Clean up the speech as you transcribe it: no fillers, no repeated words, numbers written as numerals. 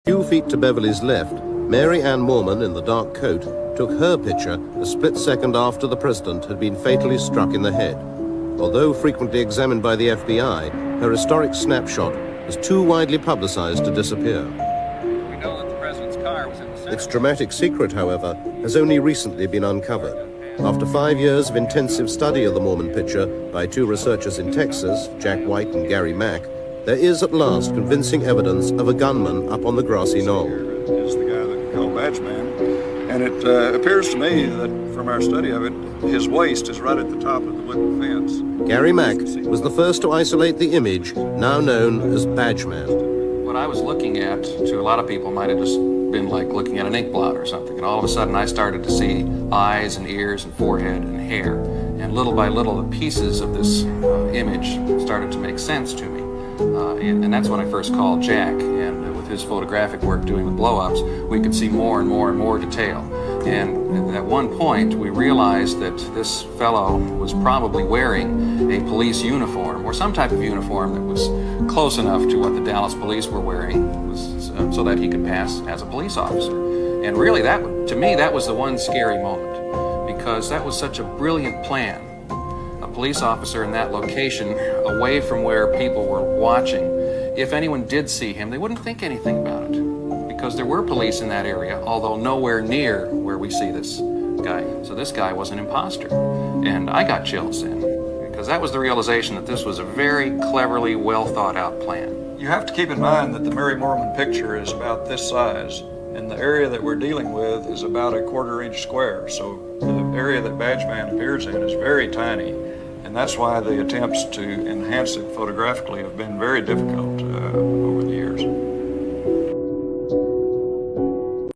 Few feet to Beverly's left, Mary Ann Moorman in the dark coat took her picture a split second after the president had been fatally struck in the head. Although frequently examined by the FBI, her historic snapshot was too widely publicized to disappear. We know that the president's car was in the center. Its dramatic secret, however, has only recently been uncovered. After 5 years of intensive study of the Moorman picture by two researchers in Texas, Jack White and Gary Mack, there is at last convincing evidence of a gunman up on the grassy knoll. Is the guy that we call Badge Man, and it appears to me that from our study of it, his waist is right at the top of the wooden fence. Gary Mack was the first to isolate the image, now known as Badge Man. What I was looking at, to a lot of people, might have just been like looking at an ink blot or something. And all of a sudden I started to see eyes and ears and forehead and hair. And little by little, the pieces of this image started to make sense to me. And that's when I first called Jack. And with his photographic work doing the blow-ups, we could see more and more and more detail. And at one point, we realized that this fellow was probably wearing a police uniform or some type of uniform that was close enough to what the Dallas police were wearing so that he could pass as a police officer. And really, to me, that was the one scary moment, because that was such a brilliant plan. A police officer in that location, away from where people were watching, if anyone did see him, they wouldn't think anything about it, because there were police in that area, although nowhere near where we see this guy. So this guy was an imposter. And I got chills then, because that was the realization that this was a very cleverly, well thought out plan. You have to keep in mind that the Mary Moorman picture is about this size, and the area that we're dealing with is about a 1/4 inch square. So the area that Badge Man appears in is very tiny. And that's why the attempts to enhance it photographically have been very difficult.